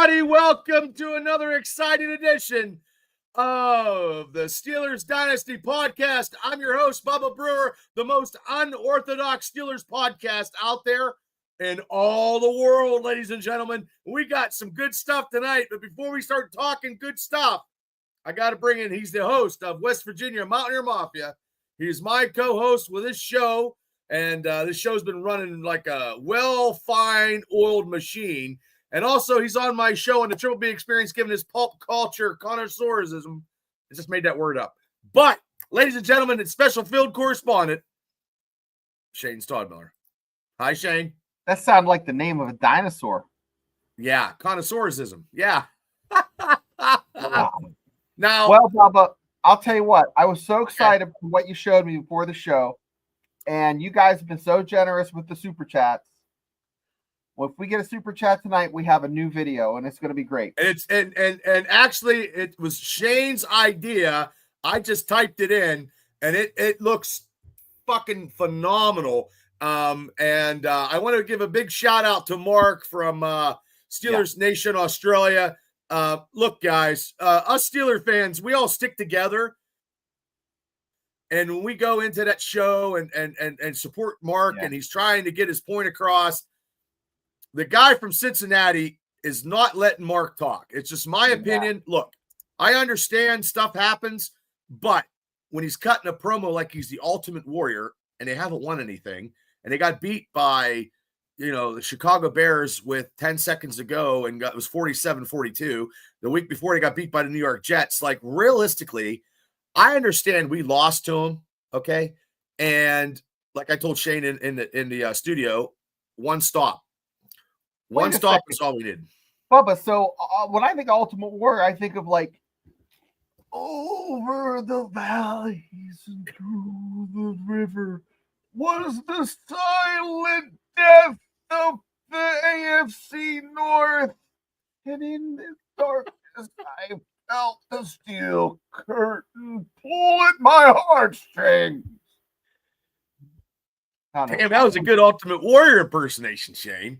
everybody. Welcome to another exciting edition of the Steelers Dynasty podcast. I'm your host, Bubba Brewer, the most unorthodox Steelers podcast out there in all the world, ladies and gentlemen. We got some good stuff tonight, but before we start talking good stuff, I got to bring in, he's the host of West Virginia Mountaineer Mafia. He's my co-host with this show, and this show's been running like a well-fine oiled machine. And also, he's on my show on the Triple B Experience, giving his pulp culture connoisseurism. I just made that word up. But, ladies and gentlemen, it's special field correspondent, Shane Stodmiller. Hi, Shane. That sounded like the name of a dinosaur. Yeah, connoisseurism. Yeah. Wow. Now, well, Bubba, I'll tell you what. I was so excited for what you showed me before the show, and you guys have been so generous with the super chats. Well, if we get a super chat tonight, we have a new video, and it's going to be great. And actually, it was Shane's idea. I just typed it in, and it looks fucking phenomenal. And I want to give a big shout out to Mark from Steelers Nation Australia. Look, guys, us Steeler fans, we all stick together. And when we go into that show and support Mark, and he's trying to get his point across, the guy from Cincinnati is not letting Mark talk. It's just my opinion. Look, I understand stuff happens, but when he's cutting a promo like he's the Ultimate Warrior and they haven't won anything and they got beat by, the Chicago Bears with 10 seconds to go and it was 47-42. The week before they got beat by the New York Jets. Like, realistically, I understand we lost to them, okay? And like I told Shane in the studio, one stop. One stop is all we did. Bubba, so when I think of Ultimate Warrior, I think of like over the valleys and through the river was the silent death of the AFC North. And in the darkness, I felt the steel curtain pull at my heartstrings. Damn, that was a good Ultimate Warrior impersonation, Shane.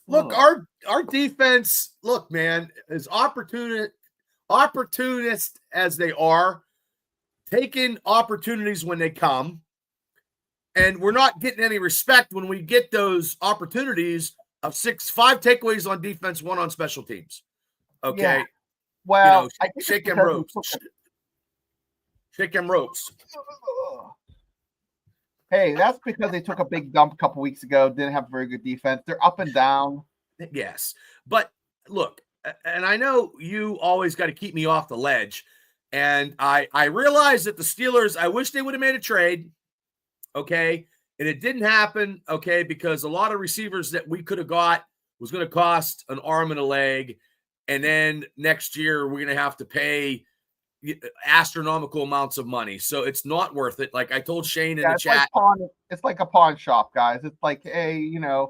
Look, our defense, look, man, as opportunist as they are, taking opportunities when they come, and we're not getting any respect when we get those opportunities of 5 takeaways on defense, 1 on special teams. Okay. Yeah. Well, shake them ropes. Shake them ropes. Hey, that's because they took a big dump a couple weeks ago. Didn't have a very good defense. They're up and down. Yes. But look, and I know you always got to keep me off the ledge. And I realize that the Steelers, I wish they would have made a trade. Okay. And it didn't happen. Okay. Because a lot of receivers that we could have got was going to cost an arm and a leg. And then next year, we're going to have to pay astronomical amounts of money. So it's not worth it. Like I told Shane in the chat. It's like a pawn shop, guys. It's like, hey, a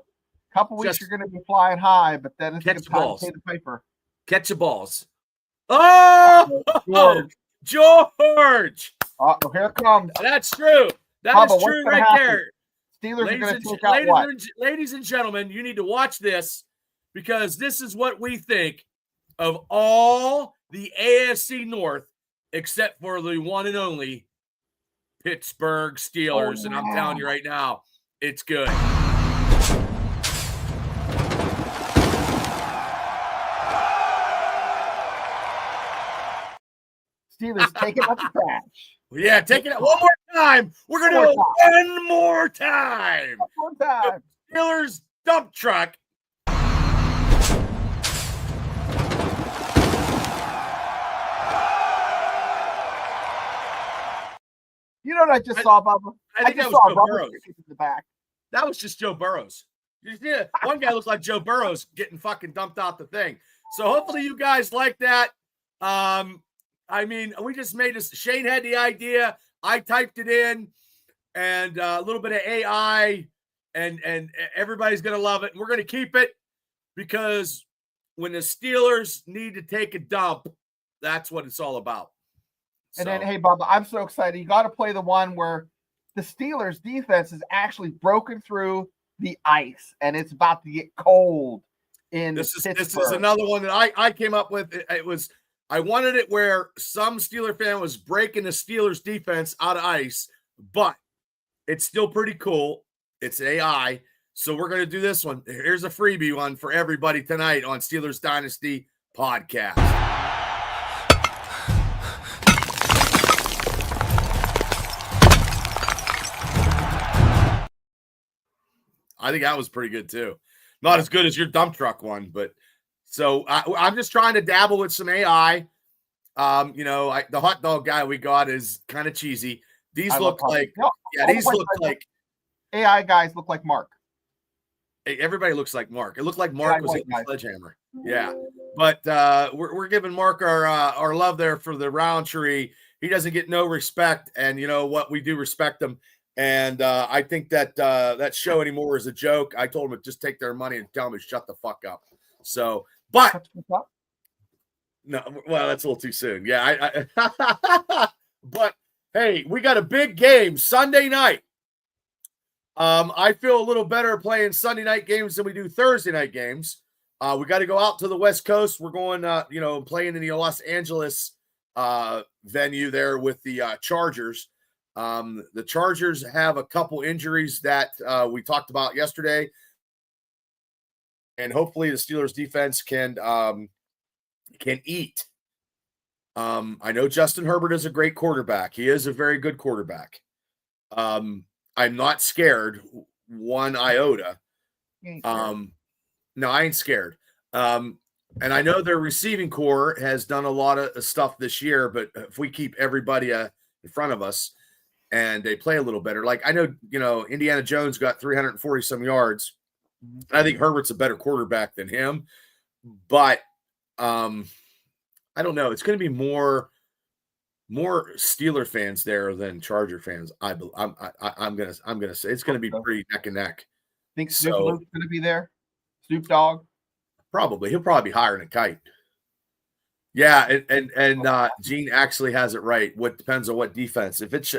couple weeks you're going to be flying high, but then it's going to pay the piper. Catch the balls. Oh, George. Oh, here it comes. That's true. That is true right there. Steelers are going to take out what? Ladies and gentlemen, you need to watch this because this is what we think of all the AFC North except for the one and only Pittsburgh Steelers. And I'm telling you right now, it's good. Steelers, take it out the trash. Yeah, take it out one more time. We're going to do it one more time. One more time. The Steelers dump truck. You know what I just saw, Bubba? I think that was Joe Burrows. In the back. That was just Joe Burrows. Yeah, one guy looks like Joe Burrows getting fucking dumped out the thing. So hopefully you guys like that. I mean, we just made this. Shane had the idea. I typed it in, and a little bit of AI, and everybody's going to love it. And we're going to keep it because when the Steelers need to take a dump, that's what it's all about. And then, hey, Bubba, I'm so excited. You got to play the one where the Steelers defense is actually broken through the ice, and it's about to get cold. in This is Pittsburgh. another one that I came up with. It was, I wanted it where some Steeler fan was breaking the Steelers defense out of ice, but it's still pretty cool. It's AI. So we're going to do this one. Here's a freebie one for everybody tonight on Steelers Dynasty Podcast. I think that was pretty good too. Not as good as your dump truck one, but so I'm just trying to dabble with some AI. The hot dog guy we got is kind of cheesy. These look like, these look like AI guys look like Mark. Everybody looks like Mark. It looked like Mark was hitting the sledgehammer. Yeah, but we're giving Mark our love there for the Roundtree. He doesn't get no respect, and you know what? We do respect him. And I think that that show anymore is a joke. I told him to just take their money and tell them to shut the fuck up. So, but no, well, that's a little too soon. Yeah, but hey, we got a big game Sunday night. I feel a little better playing Sunday night games than we do Thursday night games. We got to go out to the West Coast. We're going, playing in the Los Angeles venue there with the Chargers. The Chargers have a couple injuries that we talked about yesterday, and hopefully the Steelers defense can eat. I know Justin Herbert is a great quarterback. He is a very good quarterback. I'm not scared one iota. No, I ain't scared. And I know their receiving core has done a lot of stuff this year, but if we keep everybody in front of us and they play a little better, like I know, Indiana Jones got 340 some yards. I think Herbert's a better quarterback than him, but I don't know. It's going to be more Steeler fans there than Charger fans. I'm gonna say it's going to be pretty neck and neck. Think Snoop Dogg's going to be there? Snoop Dogg? Probably. He'll probably be higher than a kite. Yeah, and Gene actually has it right. What depends on what defense. If it's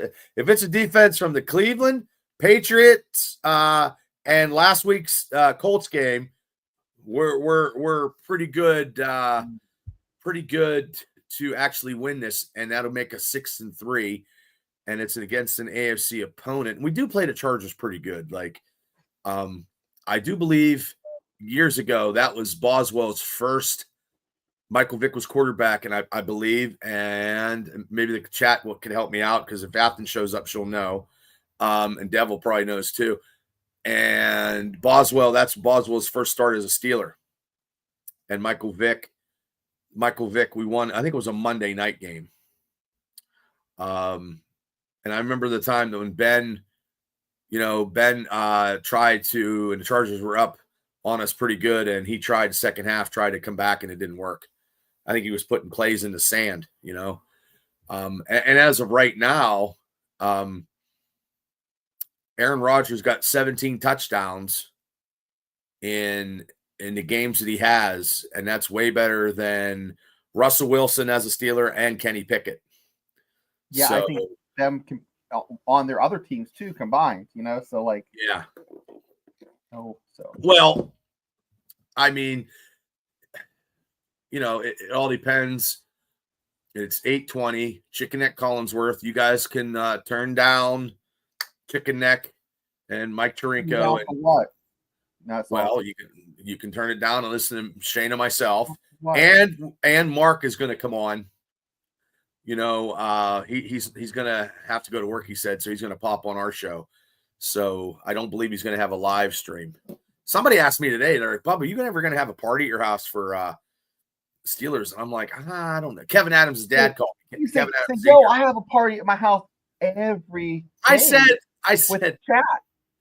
a defense from the Cleveland Patriots and last week's Colts game, we're pretty good to actually win this, and that'll make us 6-3, and it's against an AFC opponent. And we do play the Chargers pretty good. Like, I do believe years ago that was Boswell's first. Michael Vick was quarterback, and I believe, and maybe the chat can help me out because if Afton shows up, she'll know, and Devil probably knows too. And that's Boswell's first start as a Steeler, and Michael Vick, we won. I think it was a Monday night game. And I remember the time that when Ben tried to, and the Chargers were up on us pretty good, and he tried second half, tried to come back, and it didn't work. I think he was putting plays in the sand, and as of right now, Aaron Rodgers got 17 touchdowns in the games that he has, and that's way better than Russell Wilson as a Steeler and Kenny Pickett. Yeah, so, I think them on their other teams too combined, so like yeah. Oh, so well, I mean, it all depends. It's 8:20, Chicken Neck Collinsworth. You guys can turn down Chicken Neck and Mike Tirico. What? Well, you can turn it down and listen to Shane and myself. What? And Mark is going to come on. He's going to have to go to work, he said, so he's going to pop on our show. So I don't believe he's going to have a live stream. Somebody asked me today, they're like, Bubba, you ever going to have a party at your house for Steelers? And I'm like, I don't know. Kevin Adams' dad called me. Kevin Adams, yo, I have a party at my house every day. I said, chat.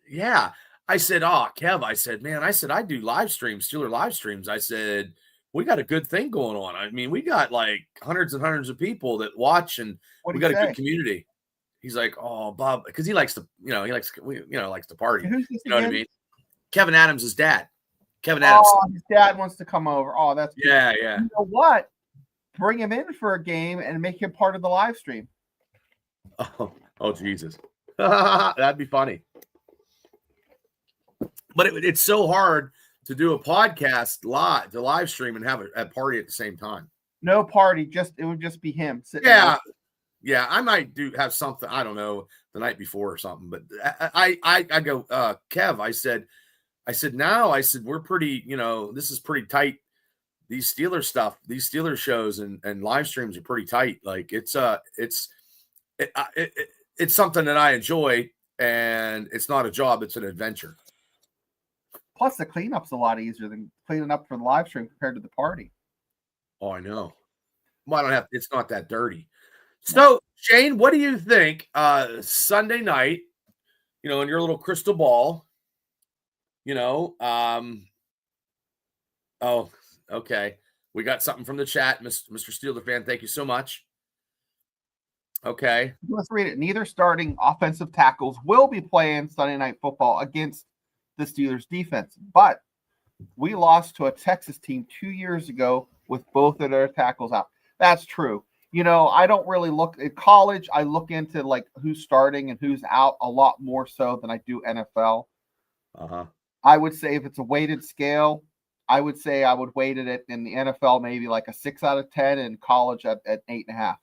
Yeah. I said, Kev, I do live streams, Steeler live streams. I said, we got a good thing going on. I mean, we got like hundreds and hundreds of people that watch, and we got a good community. He's like, oh, Bob, because he likes to, likes to party. Who's this what I mean? Kevin Adams' dad. Kevin Adams. Oh, his dad wants to come over. Oh, that's good. Yeah. You know what? Bring him in for a game and make him part of the live stream. Oh, Jesus. That'd be funny. But it's so hard to do a podcast live, to live stream and have a party at the same time. No party, it would just be him sitting. Yeah, I might have something, I don't know, the night before or something. But I go, Kev, I said, we're pretty, this is pretty tight. These Steelers shows and live streams are pretty tight. Like it's something that I enjoy, and it's not a job, it's an adventure. Plus the cleanup's a lot easier than cleaning up for the live stream compared to the party. Oh, I know. Well, it's not that dirty. So, Shane, what do you think Sunday night, in your little crystal ball, oh, okay. We got something from the chat, Mr. Steeler fan. Thank you so much. Okay. Let's read it. Neither starting offensive tackles will be playing Sunday Night Football against the Steelers defense, but we lost to a Texas team 2 years ago with both of their tackles out. That's true. I don't really look at college. I look into like who's starting and who's out a lot more so than I do NFL. I would say if it's a weighted scale, I would say I would weight it in the NFL maybe like a 6 out of 10, and college at 8.5.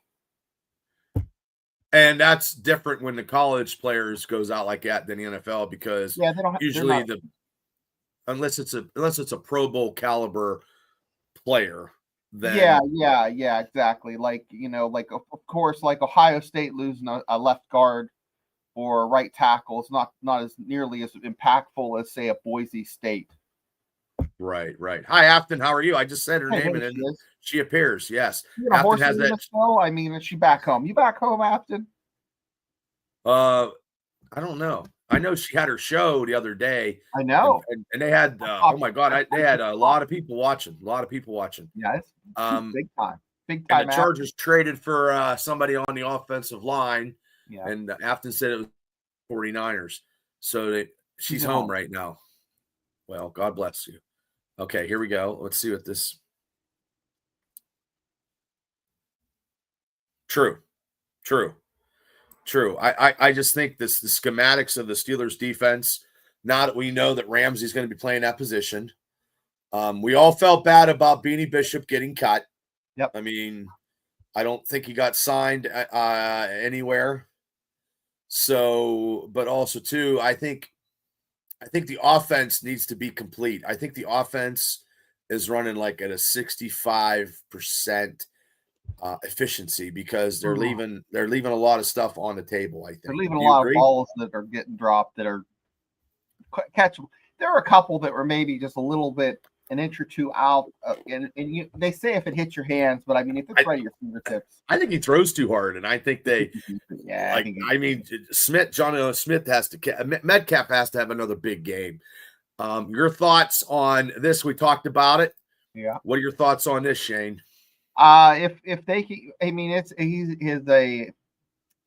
And that's different when the college players goes out like that than the NFL, because they don't usually unless it's a Pro Bowl caliber player. Then yeah, exactly. Like, of course, like Ohio State losing a left guard or a right tackle is not as nearly as impactful as, say, a Boise State. Right. Hi, Afton. How are you? I just said her name, and then she appears. Yes. Afton has that. I mean, is she back home? You back home, Afton? I don't know. I know she had her show the other day. I know. And they had, oh my God, they had a lot of people watching. Yeah, it's big time. And the Chargers traded for somebody on the offensive line. Yeah. And Afton said it was 49ers. So she's home right now. Well, God bless you. Okay, here we go. Let's see what this. True. I just think the schematics of the Steelers defense, now that we know that Ramsey's going to be playing that position, we all felt bad about Beanie Bishop getting cut. Yep. I mean, I don't think he got signed anywhere. So, but also too, I think the offense needs to be complete. I think the offense is running like at a 65% efficiency, because they're leaving a lot of stuff on the table. I think they're leaving a lot of balls that are getting dropped that are catchable. There are a couple that were maybe just a little bit an inch or two out, and they say if it hits your hands, but I mean if it's right at your fingertips. I think he throws too hard, and I think they. Yeah, John Smith Metcalf has to have another big game. Your thoughts on this? We talked about it. Yeah. What are your thoughts on this, Shane? If they, I mean, he's I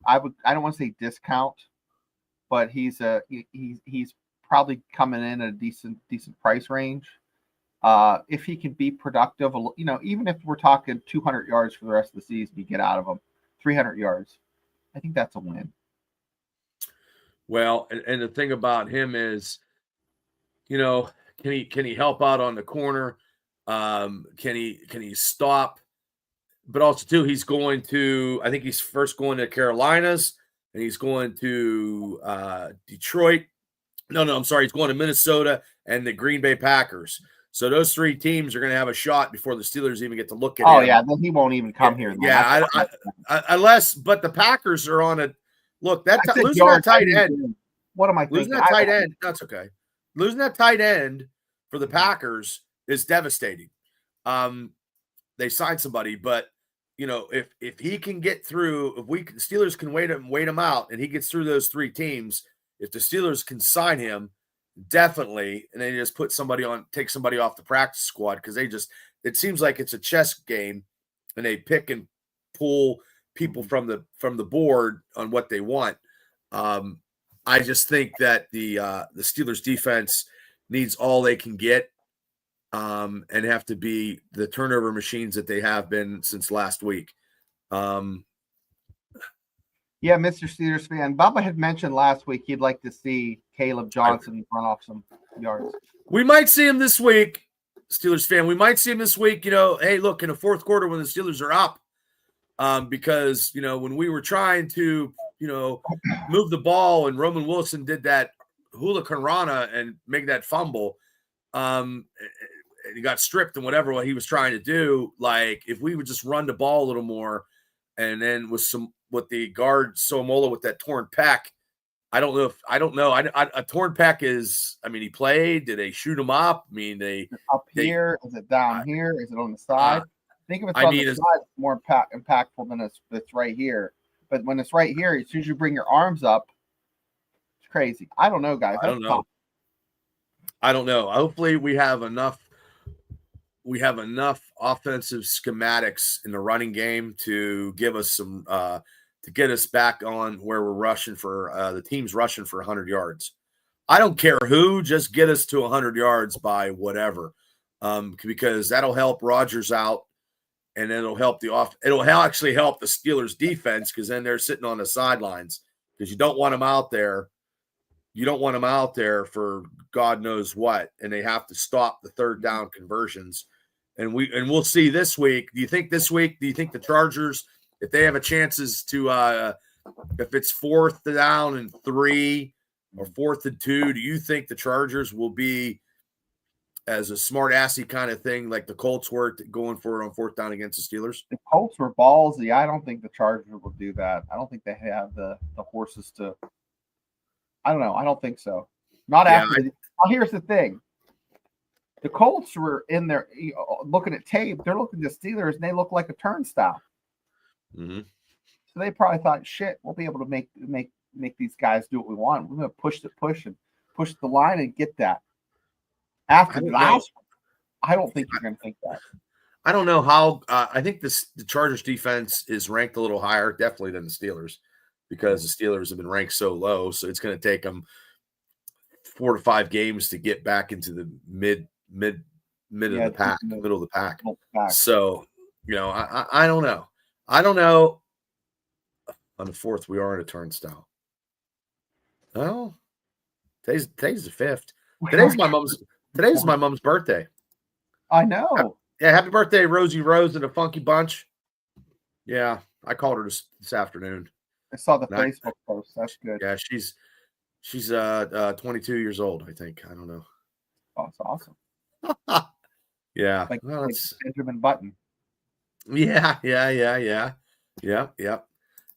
don't want to say discount, but he's probably coming in at a decent price range. If he can be productive, even if we're talking 200 yards for the rest of the season, you get out of him 300 yards. I think that's a win. Well, and the thing about him is, can he help out on the corner? Can he stop? But also too, I think he's first going to Carolinas, and he's going to Detroit. No, I'm sorry. He's going to Minnesota and the Green Bay Packers. So those three teams are going to have a shot before the Steelers even get to look at him. Oh, yeah. Then he won't even come here. Yeah. But the Packers are on a look. Losing that tight end. What am I thinking? Losing that tight end. That's okay. Losing that tight end for the Packers is devastating. They signed somebody, but if he can get through, the Steelers can wait him out, and he gets through those three teams. If the Steelers can sign him, definitely, and they just take somebody off the practice squad, because it seems like it's a chess game, and they pick and pull people from the board on what they want. I just think that the Steelers defense needs all they can get. And have to be the turnover machines that they have been since last week. Yeah, Mr. Steelers fan. Bubba had mentioned last week he'd like to see Caleb Johnson run off some yards. We might see him this week, Steelers fan. We might see him this week. Hey, look, in the fourth quarter when the Steelers are up, because when we were trying to move the ball and Roman Wilson did that hurricane rana and make that fumble, and he got stripped and whatever what he was trying to do. Like if we would just run the ball a little more, and then with the guard Somola with that torn pec. I don't know. A torn pec is. I mean, he played. Did they shoot him up? I mean, up here. Is it down here? Is it on the side? I think if it's on the side, it's more impactful than it's right here. But when it's right here, as soon as you bring your arms up, it's crazy. I don't know, guys. I don't know. I don't know. Hopefully, we have enough. We have enough offensive schematics in the running game to give us some. To get us back on where we're rushing for the team's rushing for 100 yards. I don't care who, just get us to 100 yards by whatever, because that'll help Rodgers out, and it'll help it'll actually help the Steelers defense because then they're sitting on the sidelines because you don't want them out there. You don't want them out there for God knows what, and they have to stop the third down conversions. And we'll see this week. Do you think the Chargers? If they have a chances to, if it's 4th down and 3 or 4th and 2, do you think the Chargers will be as a smart-assy kind of thing like the Colts were going for it on 4th down against the Steelers? The Colts were ballsy. I don't think the Chargers will do that. I don't think they have the horses to. I don't know. I don't think so. Not after. Here's the thing. The Colts were in there looking at tape. They're looking at the Steelers, and they look like a turnstile. Mm-hmm. So they probably thought, shit, we'll be able to make these guys do what we want. We're going to push the line and get that. After the last one, I don't think you're going to think that. I don't know how. I think the Chargers defense is ranked a little higher, definitely than the Steelers, because the Steelers have been ranked so low. So it's going to take them 4 to 5 games to get back into the mid of the pack, middle of the pack. So I don't know. I don't know. On the 4th, we are in a turnstile. Oh, today's the 5th. Today's my mom's birthday. I know. Yeah, happy birthday, Rosie Rose and the Funky Bunch. Yeah, I called her this afternoon. I saw the Facebook post. That's good. Yeah, she's 22 years old, I think. I don't know. Oh, that's awesome. Yeah. Like Benjamin Button. Yeah.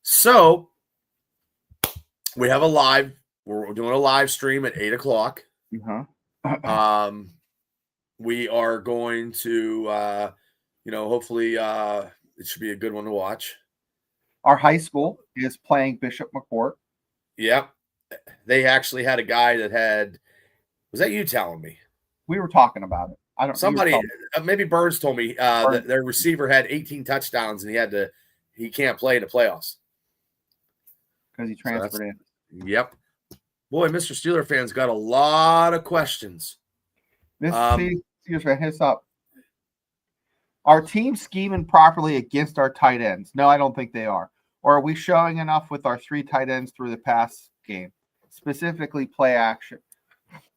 So we have we're doing a live stream at 8:00. Uh-huh. We are going to, hopefully it should be a good one to watch. Our high school is playing Bishop McCourt. Yep. They actually had a guy was that you telling me? We were talking about it. I don't. Somebody, maybe Burns told me that their receiver had 18 touchdowns and he can't play in the playoffs because he transferred in. Yep. Boy, Mr. Steeler fans got a lot of questions. Steelers fan, hits up. Are teams scheming properly against our tight ends? No, I don't think they are. Or are we showing enough with our 3 tight ends through the pass game, specifically play action?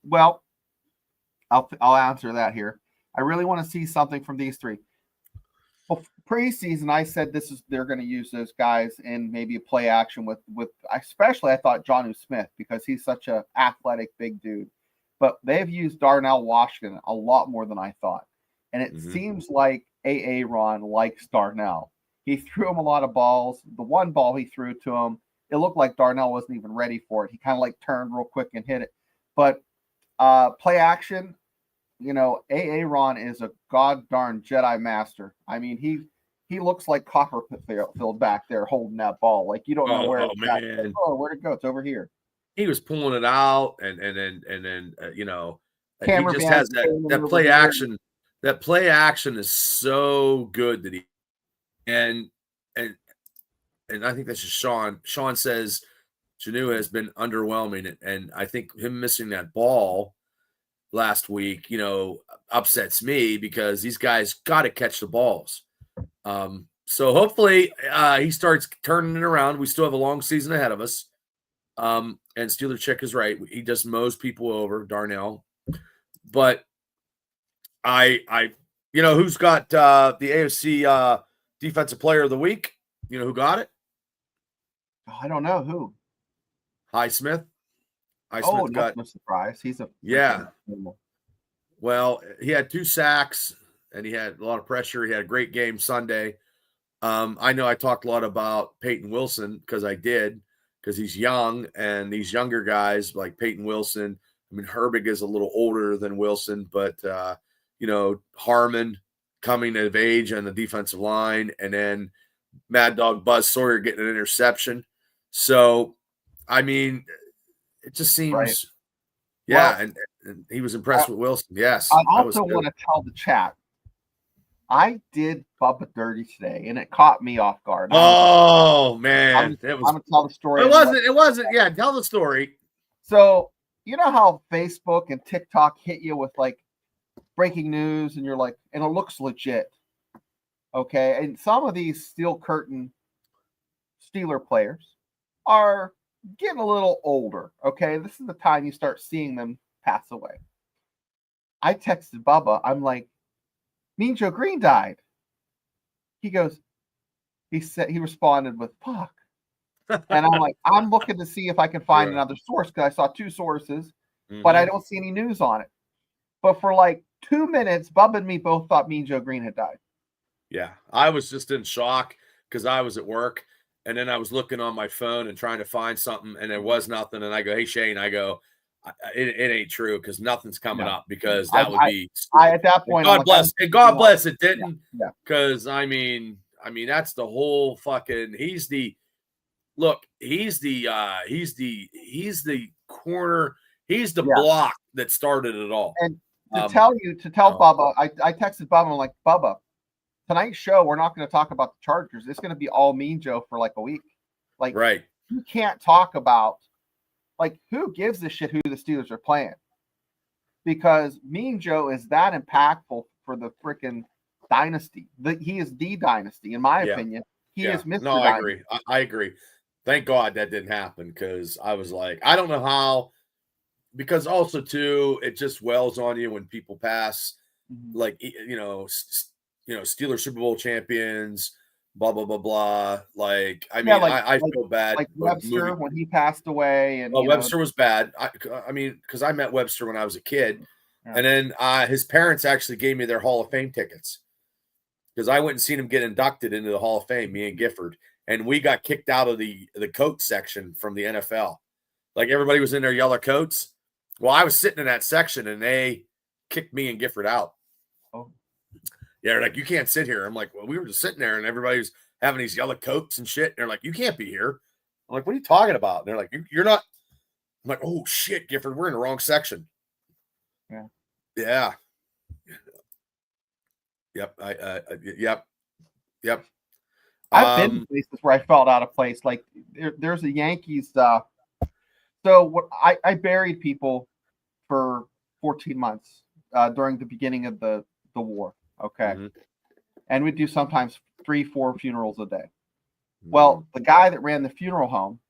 Well, I'll answer that here. I really want to see something from these 3. Well, preseason, I said they're going to use those guys in maybe a play action with especially I thought Jonnu Smith because he's such an athletic big dude. But they've used Darnell Washington a lot more than I thought. And it seems like Ron likes Darnell. He threw him a lot of balls. The one ball he threw to him, it looked like Darnell wasn't even ready for it. He kind of turned real quick and hit it. But play action, Ron is a god darn Jedi master. I mean, he looks like Copperfield back there holding that ball. Like you don't know where it's at. Like, where'd it go? It's over here. He was pulling it out, and then he just has that play action. That play action is so good that and I think that's just Sean. Sean says Jonnu has been underwhelming, and I think him missing that ball last week, upsets me because these guys got to catch the balls. So hopefully he starts turning it around. We still have a long season ahead of us. And Steeler Chick is right. He just mows people over, Darnell. But who's got the AFC Defensive Player of the Week? You know who got it? I don't know who. Highsmith. Highsmith got no surprise. He's a animal. Well, he had 2 sacks and he had a lot of pressure. He had a great game Sunday. I know I talked a lot about Peyton Wilson because he's young, and these younger guys like Peyton Wilson. I mean, Herbig is a little older than Wilson, but Harmon coming of age on the defensive line, and then Mad Dog Buzz Sawyer getting an interception. So, I mean, it just seems, right. Yeah, well, and he was impressed with Wilson. Yes. I also want to tell the chat, I did Bubba dirty today, and it caught me off guard. Man. I'm going to tell the story. It wasn't. Yeah, tell the story. So, you know how Facebook and TikTok hit you with like breaking news, and you're like, and it looks legit. Okay. And some of these steel curtain Steeler players are getting a little older. Okay. This is the time you start seeing them pass away. I texted Bubba. I'm like, Mean Joe Green died. He responded with, fuck. And I'm like, I'm looking to see if I can find another source, because I saw 2 sources, but I don't see any news on it. But for like 2 minutes, Bubba and me both thought Mean Joe Green had died. Yeah, I was just in shock because I was at work, and then I was looking on my phone and trying to find something, and there was nothing. And I go, hey, Shane, it ain't true, because nothing's coming up, because that would be at that point. God bless it didn't, because I mean that's the whole fucking. He's the corner. He's the block that started it all. And to tell Bubba, I texted Bubba. I'm like, Bubba, tonight's show, we're not going to talk about the Chargers. It's going to be all Mean Joe for like a week. Like, right. You can't talk about, like, who gives a shit who the Steelers are playing? Because Mean Joe is that impactful for the freaking dynasty. He is the dynasty, in my opinion. He is Mr. No, I agree. I agree. Thank God that didn't happen, because I was like, I don't know how. Because also, too, it just wells on you when people pass, like, Steelers Super Bowl champions, blah, blah, blah, blah. Like, I mean, I feel bad. Like Webster when he passed away. And Webster was bad. I mean, because I met Webster when I was a kid. Yeah. And then his parents actually gave me their Hall of Fame tickets, because I went and seen him get inducted into the Hall of Fame, me and Gifford. And we got kicked out of the coat section from the NFL. Like, everybody was in their yellow coats. Well, I was sitting in that section, and they kicked me and Gifford out. Oh. Yeah, they're like, you can't sit here. I'm like, well, we were just sitting there, and everybody was having these yellow coats and shit. And they're like, you can't be here. I'm like, what are you talking about? And they're like, you're not. I'm like, oh, shit, Gifford, we're in the wrong section. Yeah. Yeah. Yep. Yep. I've been in places where I felt out of place. Like, there's a Yankees. So what I buried people for 14 months during the beginning of the war. Okay. And we'd do sometimes 3-4 funerals a day. Well, the guy that ran the funeral home,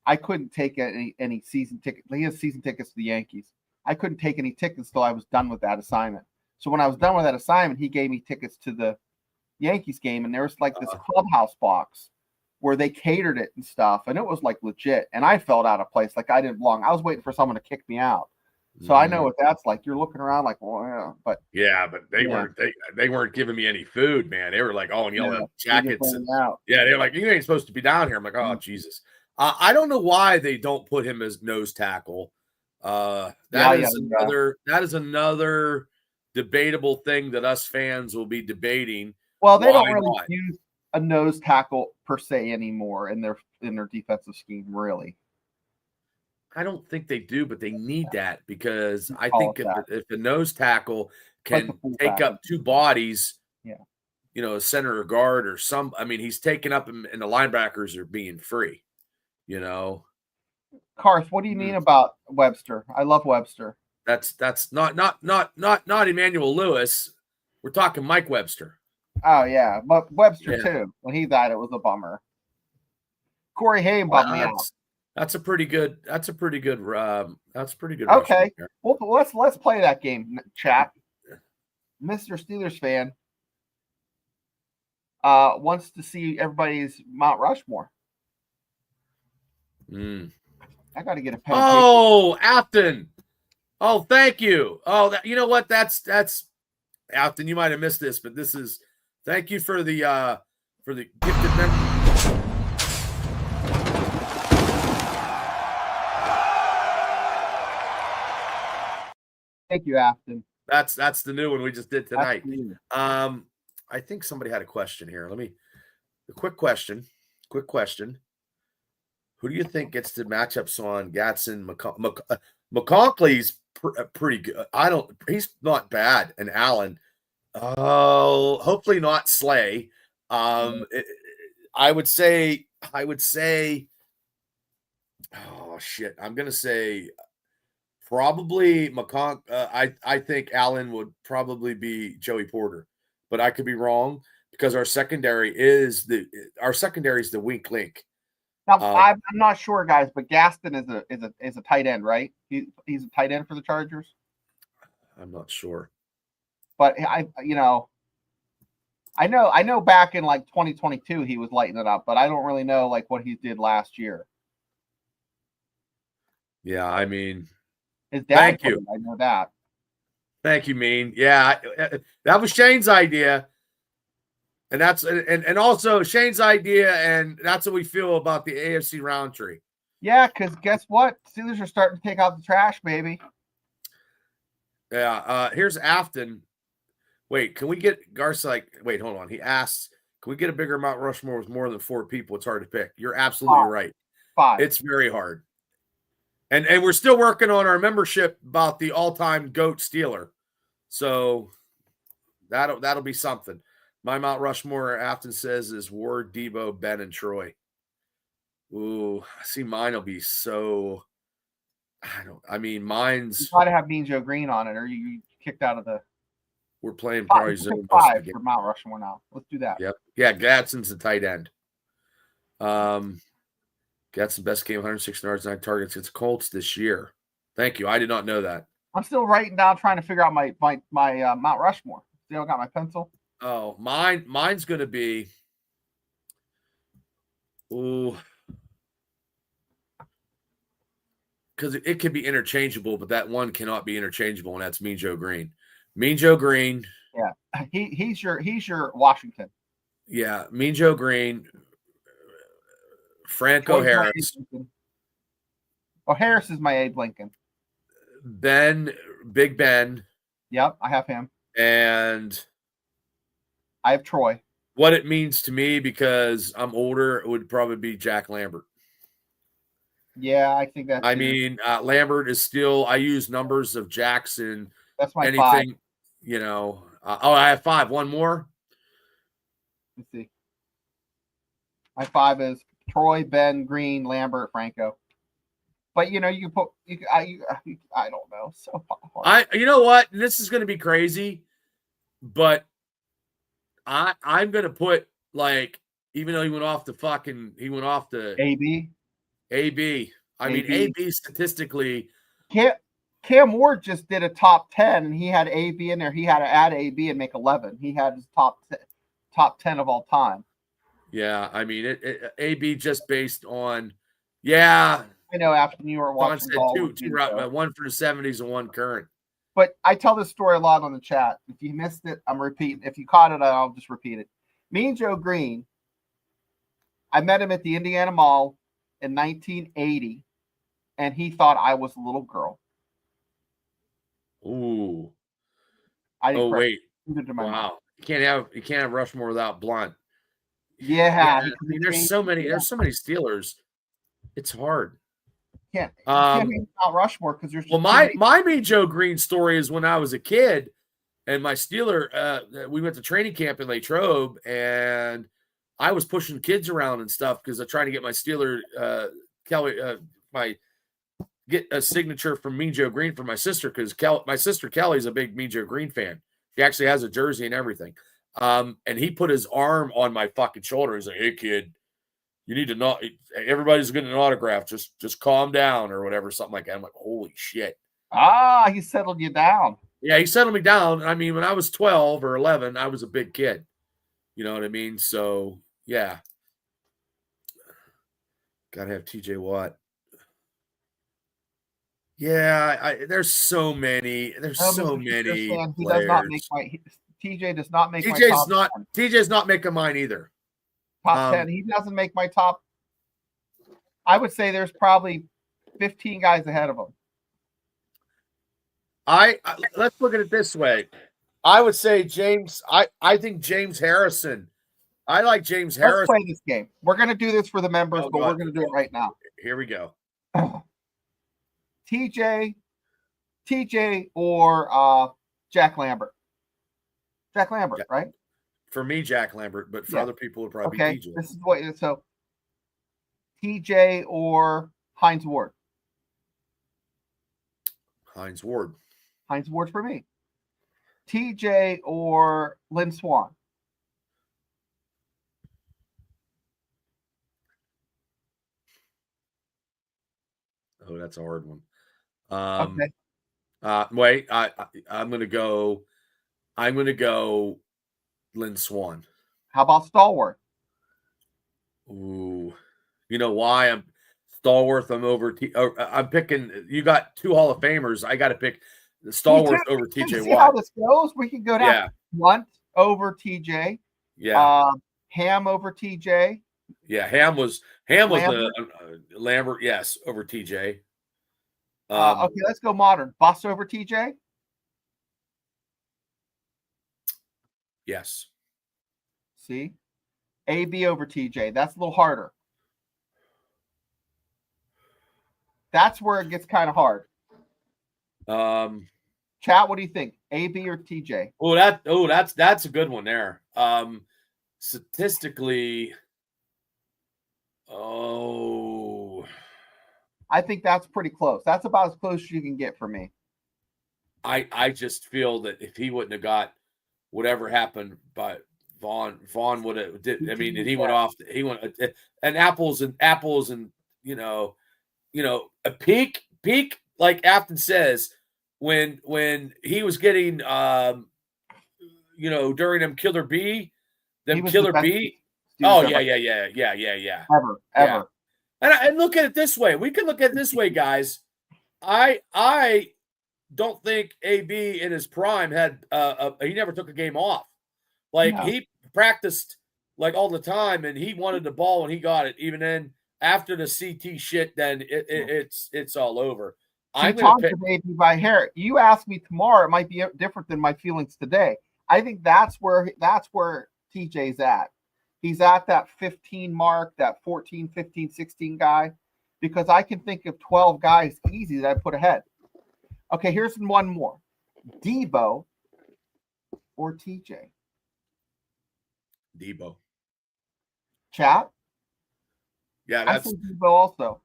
I couldn't take any season ticket. He has season tickets to the Yankees. I couldn't take any tickets till I was done with that assignment. So when I was done with that assignment, he gave me tickets to the Yankees game, and there was like this clubhouse box where they catered it and stuff, and it was like legit. And I felt out of place, like I didn't belong. I was waiting for someone to kick me out. So I know what that's like. You're looking around like, well, yeah, but they weren't giving me any food, man. They were like, oh, and yellow jackets. They're like, you ain't supposed to be down here. I'm like, oh, Jesus. I don't know why they don't put him as nose tackle. That is another debatable thing that us fans will be debating. Well, they don't really use a nose tackle per se anymore in their defensive scheme, really. I don't think they do, but they need that, because I think if the nose tackle can take up 2 bodies, a center or guard or some, I mean, he's taking up and the linebackers are being free, Karth, what do you mean about Webster? I love Webster. That's not Emmanuel Lewis. We're talking Mike Webster. Oh yeah, but Webster Yeah. too. When he died, it was a bummer. Corey Haim Well, bummed me out. that's a pretty good. That's a pretty good. That's a pretty good. Okay, Rushmore. well let's play that game, chat. Mr. Steelers fan wants to see everybody's Mount Rushmore. I got to get a pen. Oh, Afton. Oh, thank you. Oh, you know what? That's Afton. You might have missed this, but this is. Thank you for the gifted member. Thank you, Afton. That's the new one we just did tonight. I think somebody had a question here. A quick question. Who do you think gets the matchups on Gatson? McConkley's pretty good. He's not bad. And Allen. Oh, hopefully not Slay. I would say, oh shit. I'm going to say probably I think Allen would probably be Joey Porter, but I could be wrong because our secondary is the weak link. Now I'm not sure, guys, but Gaston is a tight end, right? He's a tight end for the Chargers. I'm not sure, but I know back in like 2022 he was lighting it up, but I don't really know like what he did last year. Yeah, I mean. His dad. Thank you. I know that. Thank you, Mean. Yeah, that was Shane's idea, and that's and also Shane's idea, and that's what we feel about the AFC round tree. Yeah, because guess what? Steelers are starting to take out the trash, baby. Yeah. Here's Afton. Wait, can we get Garza? Wait, hold on. He asks, "Can we get a bigger Mount Rushmore with more than 4 people? It's hard to pick." You're absolutely right. 5. It's very hard. And we're still working on our membership about the all-time GOAT Steeler. So that'll be something. My Mount Rushmore, Afton says, is Ward, Debo, Ben, and Troy. Ooh, see, mine will be so. Mine's. You gotta have Mean Joe Green on it, or you kicked out of the. We're playing probably zone 5 for Mount Rushmore now. Let's do that. Yep. Yeah, Gadsden's the tight end. Gadsden best game, 106 yards, 9 targets. It's Colts this year. Thank you. I did not know that. I'm still writing down, trying to figure out my Mount Rushmore. Still got my pencil. Oh, mine's going to be. Ooh. Because it could be interchangeable, but that one cannot be interchangeable, and that's Mean Joe Green. Mean Joe Green. Yeah, he's your Washington. Yeah, Mean Joe Green. Franco Harris. Oh, Harris is my Abe Lincoln. Big Ben. Yep, I have him. And I have Troy. What it means to me, because I'm older, it would probably be Jack Lambert. Yeah, I think that's. Lambert is still. I use numbers of Jackson. That's my anything, 5. I have 5. One more. Let's see. My 5 is Troy, Ben, Green, Lambert, Franco. But you can put. I don't know. So hard. You know what? This is going to be crazy, but I'm going to put even though he went off the AB. AB statistically. Cam Ward just did a top 10, and he had AB in there. He had to add AB and make 11. He had his top 10 of all time. Yeah, AB just based on. Yeah, I know. After you were watching, two, one for the 70s and one current. But I tell this story a lot on the chat. If you missed it, I'm repeating. If you caught it, I'll just repeat it. Me and Joe Green. I met him at the Indiana Mall in 1980, and he thought I was a little girl. Ooh. Wait. Wow. You can't have Rushmore without Blunt. Yeah. There's so many Steelers. It's hard. You can't be Mount Rushmore because there's. Well, my Mean Joe Green story is when I was a kid, and my Steeler. We went to training camp in Latrobe, and I was pushing kids around and stuff because I'm trying to get my Steeler Kelly get a signature from Mean Joe Green for my sister, because my sister Kelly's a big Mean Joe Green fan. She actually has a jersey and everything. And he put his arm on my fucking shoulder. He's like, "Hey, kid, you need to not. Everybody's getting an autograph. Just calm down or whatever, something like that." I'm like, "Holy shit!" He settled you down. Yeah, he settled me down. I mean, when I was 12 or 11, I was a big kid. You know what I mean? So yeah, gotta have TJ Watt. Yeah, there's so many. There's so many He players. does not make TJ does not make my TJ's top not 10. TJ's not making mine either. Top 10. He doesn't make my top. I would say there's probably 15 guys ahead of him. Let's look at it this way. I would say James. I think James Harrison. I like James Harrison. Let's play this game. We're going to do this for the members, but we're going to do it right now. Here we go. TJ or Jack Lambert. Jack Lambert, right? For me, Jack Lambert, but for other people, it would probably be TJ. This is what so. TJ or Hines Ward. Hines Ward. Hines Ward for me. TJ or Lynn Swann. Oh, that's a hard one. Okay. Wait, I'm gonna go Lynn Swann. How about Stallworth? Ooh, you know why I'm Stallworth? I'm picking. You got 2 Hall of Famers. I got to pick Stallworth over TJ Watt. See how this goes? We can go down. Yeah. Blunt over TJ. Yeah. Ham over TJ. Yeah, Ham was Lambert? Lambert, yes, over TJ. Okay, let's go modern. Buss over TJ. Yes. See, AB over TJ. That's a little harder. That's where it gets kind of hard. Chat, what do you think? AB or TJ? That's a good one there. Statistically, I think that's pretty close. That's about as close as you can get for me. I just feel that if he wouldn't have got whatever happened, but Vaughn would have did. I mean, he went off. He went and apples and you know a peak like Afton says when he was getting during them Killer B. Oh yeah. Ever. Yeah. And look at it this way. We can look at it this way, guys. I don't think AB in his prime had he never took a game off. He practiced like all the time, and he wanted the ball when he got it. Even then, after the CT shit, then it's all over. I'm going to pick AB by hair. You ask me tomorrow, it might be different than my feelings today. I think that's where TJ's at. He's at that 15 mark, that 14, 15, 16 guy, because I can think of 12 guys easy that I put ahead. Okay, here's one more. Debo or TJ? Debo. Chat? Yeah, I think Debo also.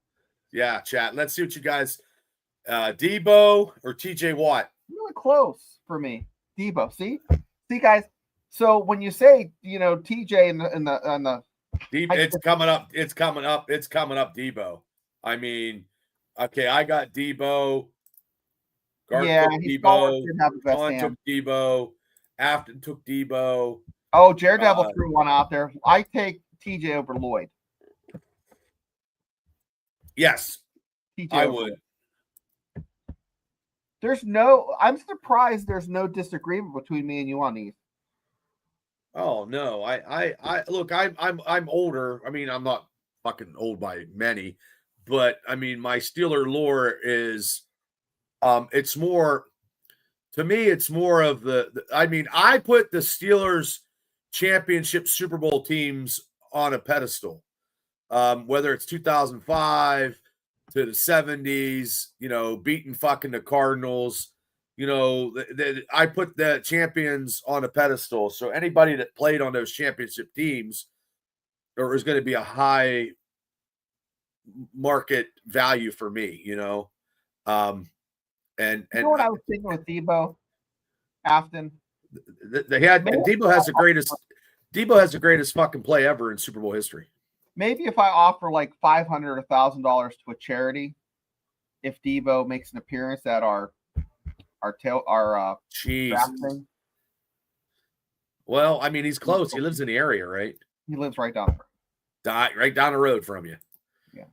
Yeah, chat. Let's see what you guys Debo or TJ Watt. Really close for me. Debo. See, guys. So when you say TJ in the it's coming up. It's coming up. Debo. I mean, okay, I got Debo. Garth took Debo. Vaughn took Debo. Afton took Debo. Oh, Daredevil threw one out there. I take TJ over Lloyd. Yes, TJ I would. I'm surprised there's no disagreement between me and you on these. Oh no, I look, I'm older. I mean, I'm not fucking old by many, but I mean, my Steeler lore is, it's more, to me, it's more of the I mean, I put the Steelers championship Super Bowl teams on a pedestal, whether it's 2005 to the 70s, beating fucking the Cardinals. I put the champions on a pedestal. So anybody that played on those championship teams, there is going to be a high market value for me, And what I was thinking with Debo, Afton, Debo has the greatest fucking play ever in Super Bowl history. Maybe if I offer like $500 or $1,000 to a charity, if Debo makes an appearance at our draft thing. Well, I mean, he's close. He lives in the area, right? He lives right down the road from you. Yeah.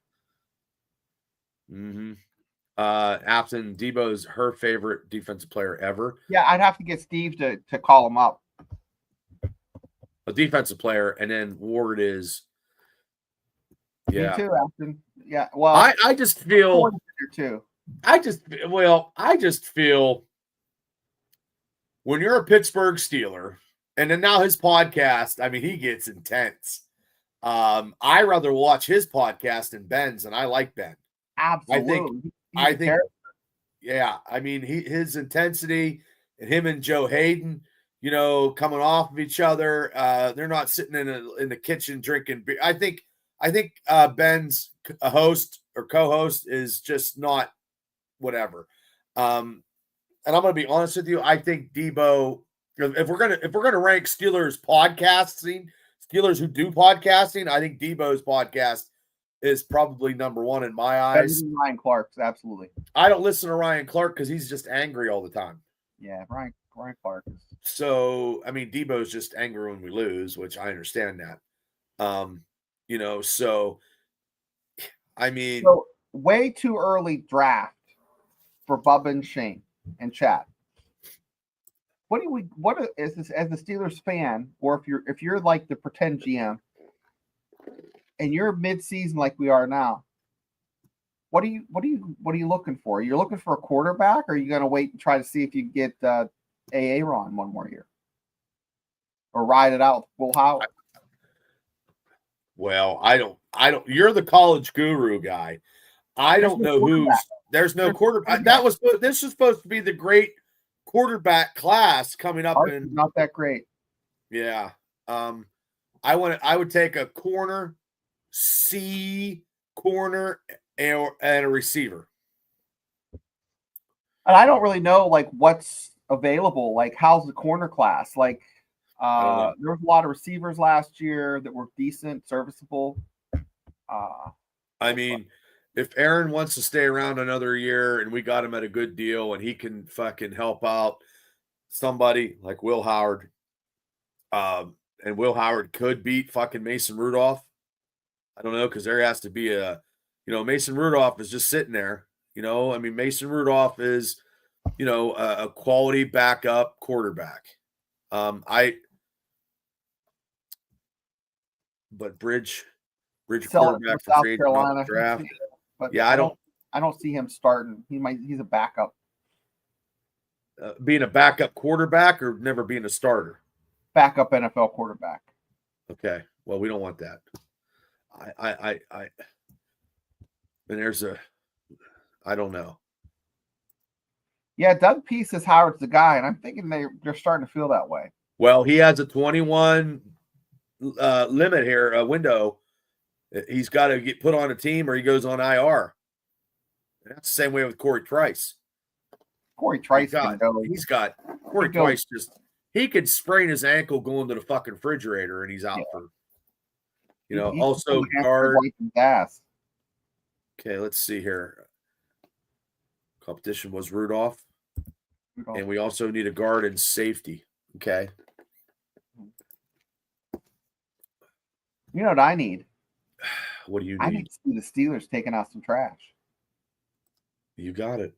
Mm-hmm. Afton, Debo's her favorite defensive player ever. Yeah, I'd have to get Steve to call him up. A defensive player, and then Ward is. Yeah. Me too, Afton. Yeah. Well, I just feel. Too. I just feel when you're a Pittsburgh Steeler, and then now his podcast, I mean, he gets intense. I rather watch his podcast than Ben's, and I like Ben. Absolutely. I think, yeah. I mean, his intensity and him and Joe Hayden, coming off of each other. They're not sitting in the kitchen drinking beer. I think Ben's a host or co-host is just not whatever. And I'm going to be honest with you. I think Debo, if we're gonna rank Steelers podcasting, Steelers who do podcasting, I think Debo's podcast is probably number one in my eyes. Ryan Clark's, absolutely. I don't listen to Ryan Clark because he's just angry all the time. Yeah, Ryan Clark is. So I mean, Debo's just angry when we lose, which I understand that. So I mean, way too early draft for Bubba and Shane and chat. What is this as a Steelers fan, or if you're like the pretend GM and you're mid-season like we are now, what are you looking for? You're looking for a quarterback, or are you going to wait and try to see if you get AA Ron one more year, or ride it out with Will Howard? Well, I don't. You're the college guru guy. I don't know there's no quarterback. This is supposed to be the great quarterback class coming up. Not that great. Yeah. I would take a corner, C corner, and a receiver. And I don't really know like what's available. Like, how's the corner class? Like, there was a lot of receivers last year that were decent, serviceable. I mean, if Aaron wants to stay around another year and we got him at a good deal and he can fucking help out somebody like Will Howard, and Will Howard could beat fucking Mason Rudolph. I don't know, because there has to be Mason Rudolph is just sitting there. I mean, Mason Rudolph is, a quality backup quarterback. But Bridge quarterback for South free Carolina draft. But yeah, I don't see him starting. He's a backup. Being a backup quarterback or never being a starter? Backup NFL quarterback. Okay. Well, we don't want that. I don't know. Yeah, Doug Pease says Howard's the guy, and I'm thinking they're starting to feel that way. Well, he has a 21 limit here, a window. He's got to get put on a team or he goes on IR. That's the same way with Corey Trice. Corey Trice he could sprain his ankle going to the fucking refrigerator and he's out for also guard. Okay, let's see here. Competition was Rudolph. And we also need a guard and safety. Okay. You know what I need? What do you need? I need to see the Steelers taking out some trash. You got it.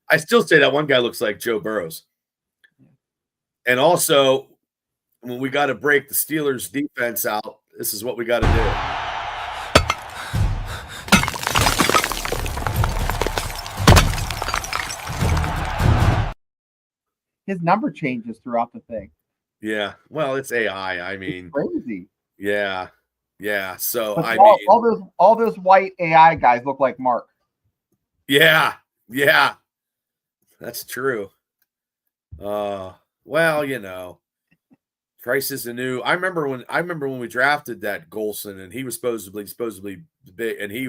I still say that one guy looks like Joe Burrows. And also, when we got to break the Steelers defense out, this is what we got to do. His number changes throughout the thing. Yeah. Well, it's AI. I mean, it's crazy. Yeah. Yeah. So all those white AI guys look like Mark. Yeah. Yeah. That's true. Well, Price is the new. I remember when we drafted that Golson, and he was supposedly big, and he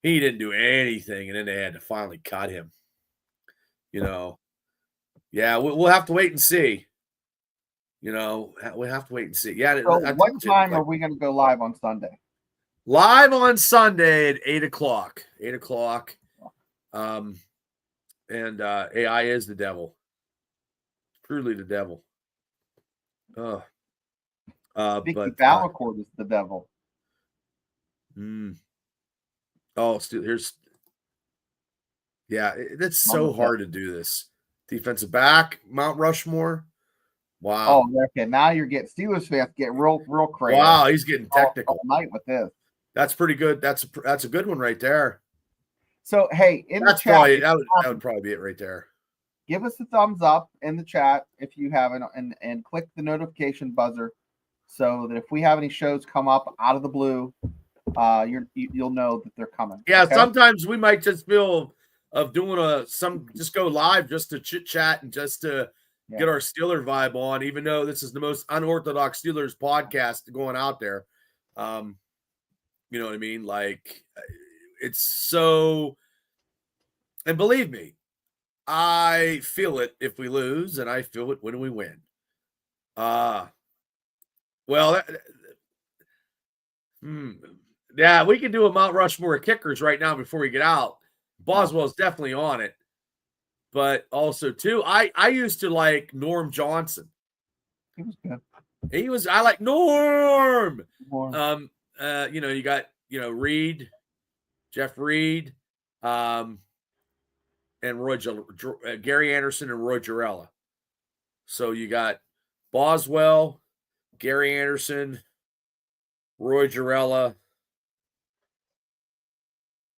didn't do anything, and then they had to finally cut him. Yeah, we'll have to wait and see. We'll have to wait and see. Yeah. So what time are we going to go live on Sunday? Live on Sunday at 8:00. 8:00. And AI is the devil. Truly the devil. Vicky Valancourt is the devil. Oh, here's. Yeah, it's so hard to do this. Defensive back, Mount Rushmore. Wow. Oh, okay. Now you're getting Steelers fans get real crazy. Wow, he's getting technical all night with this. That's pretty good. That's a good one right there. So hey, the chat, that would probably be it right there. Give us a thumbs up in the chat if you haven't, and click the notification buzzer so that if we have any shows come up out of the blue, you'll know that they're coming. Yeah, okay? Sometimes we might just feel of doing just go live just to chit chat and just to get our Steeler vibe on, even though this is the most unorthodox Steelers podcast going out there. You know what I mean? Like, it's so, and believe me, I feel it if we lose, and I feel it when we win. Yeah, we can do a Mount Rushmore of kickers right now before we get out. Boswell's definitely on it. But also, too, I used to like Norm Johnson. He was good. I like Norm. You got, Reed, Jeff Reed, and Gary Anderson and Roy Jarrella. So you got Boswell, Gary Anderson, Roy Jarrella,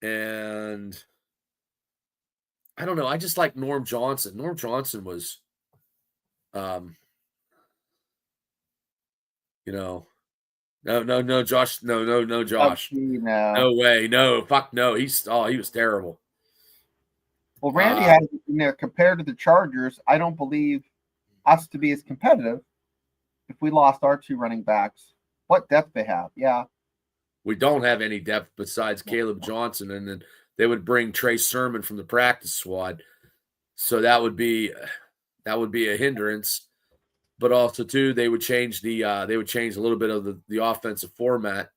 and I don't know. I just like Norm Johnson. Norm Johnson was, no, Josh. No, Josh. No way. No, fuck no. He was terrible. Well, Randy had compared to the Chargers, I don't believe us to be as competitive if we lost our two running backs. What depth they have. Yeah. We don't have any depth besides Caleb Johnson, and then they would bring Trey Sermon from the practice squad. So that would be a hindrance. But also too, they would change a little bit of the offensive format,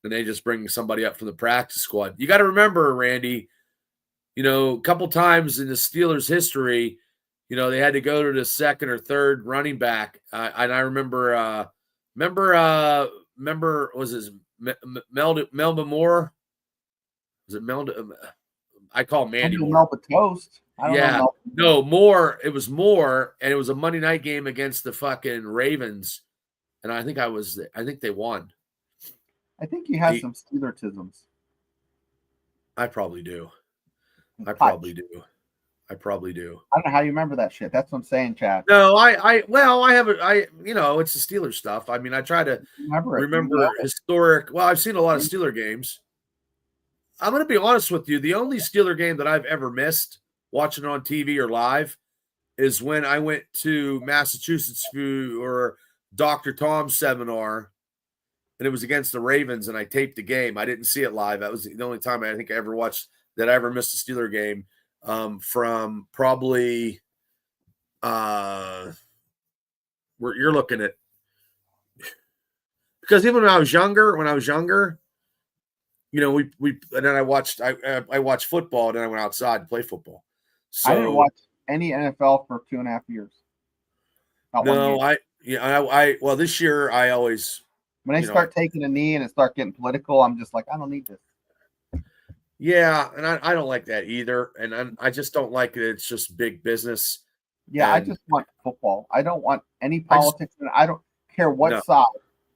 and they just bring somebody up from the practice squad. You got to remember, Randy, a couple times in the Steelers' history, they had to go to the second or third running back. And I remember, was his Melba Moore? Was it Melba? I call Mandy Moore. Melba Toast. No, Moore. It was Moore, and it was a Monday night game against the fucking Ravens, and I think they won. I think he has some Steelertisms. I probably do. I probably do. I don't know how you remember that shit. That's what I'm saying, Chad. No, it's the Steelers stuff. I mean, I try to remember historic. Well, I've seen a lot of Steeler games. I'm going to be honest with you. The only Steeler game that I've ever missed watching it on TV or live is when I went to Massachusetts for Dr. Tom's seminar, and it was against the Ravens, and I taped the game. I didn't see it live. That was the only time I think I ever watched that I ever missed a Steeler game from probably where you're looking at. Because even when I was younger, we and then I watched football, and then I went outside to play football. So I didn't watch any NFL for 2.5 years. Well, this year I always when they start taking a knee and it start getting political, I'm just like, I don't need this. Yeah, and I don't like that either, and I just don't like it. It's just big business. Yeah, I just want football. I don't want any politics, and I don't care what side.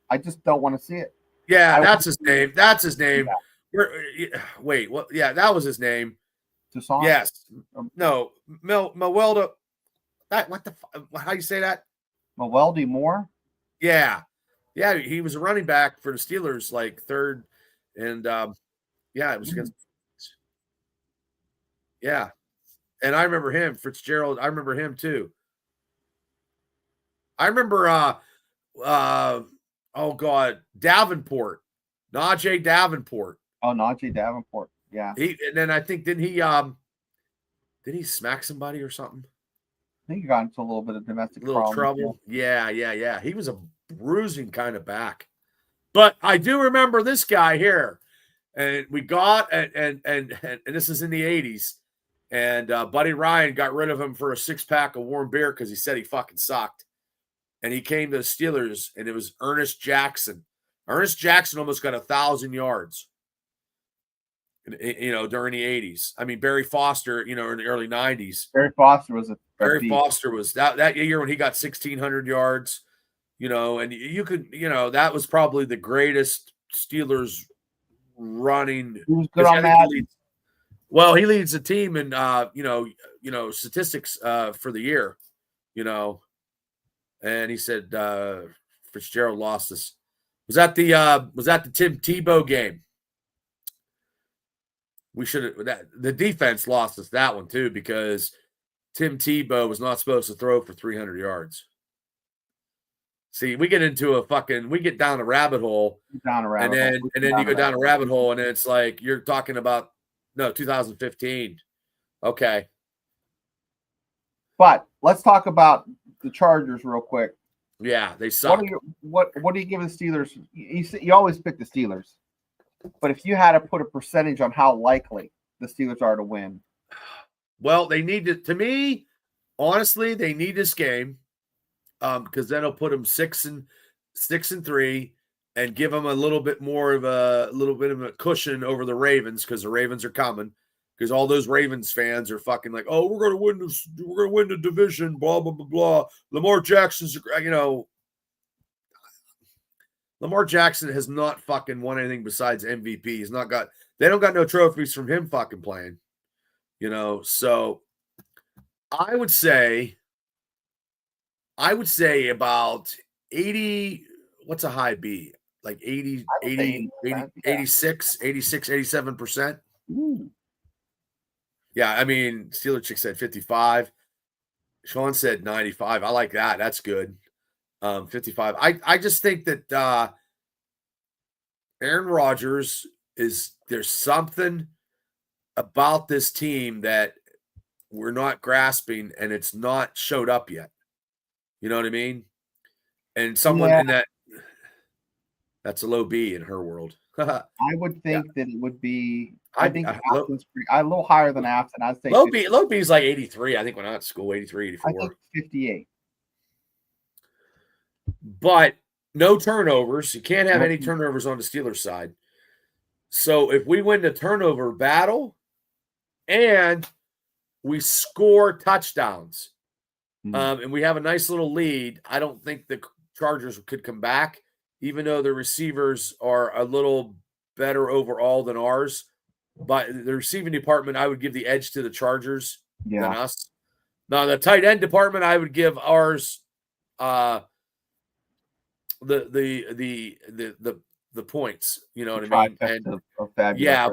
I just don't want to see it. Yeah, that's his name. That's his name. Yeah. Wait, what? Yeah, that was his name. Toussaint? Yes. No, Mewelda. What the? How you say that? Meweldy Moore. Yeah, he was a running back for the Steelers, like third, and it was against. Yeah, and I remember him, Fitzgerald. I remember him too. I remember oh God, Davenport, Najee Davenport. Oh, Najee Davenport. Yeah. And then I think did he smack somebody or something? I think he got into a little bit of domestic Little problems. trouble. Yeah. He was a bruising kind of back. But I do remember this guy here. And we got and this is in the 80s. And Buddy Ryan got rid of him for a 6-pack of warm beer because he said he fucking sucked. And he came to the Steelers, and it was Ernest Jackson. Ernest Jackson almost got 1,000 yards, during the 80s. I mean, Barry Foster, in the early 90s. Barry Foster was Barry Foster was that year when he got 1,600 yards, and you could, that was probably the greatest Steelers running. He was good on that. He leads the team in, statistics for the year, and he said Fitzgerald lost us. Was that the Tim Tebow game? We should have the defense lost us that one too because Tim Tebow was not supposed to throw for 300 yards. See, we get down a rabbit hole, and then you go down a rabbit hole, and then it's like you're talking about 2015. Okay. But let's talk about the Chargers real quick. Yeah, they suck. What do you give the Steelers? You always pick the Steelers, but if you had to put a percentage on how likely the Steelers are to win, well, they need to me, honestly, they need this game because then it'll put them 6-3 and give them a little bit of a cushion over the Ravens because the Ravens are coming. Because all those Ravens fans are fucking like, oh, we're gonna win the division, blah blah blah blah. Lamar Jackson's, Lamar Jackson has not fucking won anything besides MVP. They don't got no trophies from him fucking playing, So I would say about 80. What's a high B? Like 80, 86, 87%. Yeah, I mean, Steeler Chick said 55. Sean said 95. I like that. That's good. 55. I just think that Aaron Rodgers there's something about this team that we're not grasping, and it's not showed up yet. You know what I mean? And someone in that's a low B in her world. I would think that it would be. I think a little higher than Afton. I'd say low B is like 83. I think when I was at school, 83, 84. I think 58. But no turnovers. You can't have any turnovers on the Steelers side. So if we win the turnover battle and we score touchdowns, and we have a nice little lead, I don't think the Chargers could come back, even though the receivers are a little better overall than ours. But the receiving department, I would give the edge to the Chargers than us. Now, the tight end department, I would give ours the points. You know what I mean? And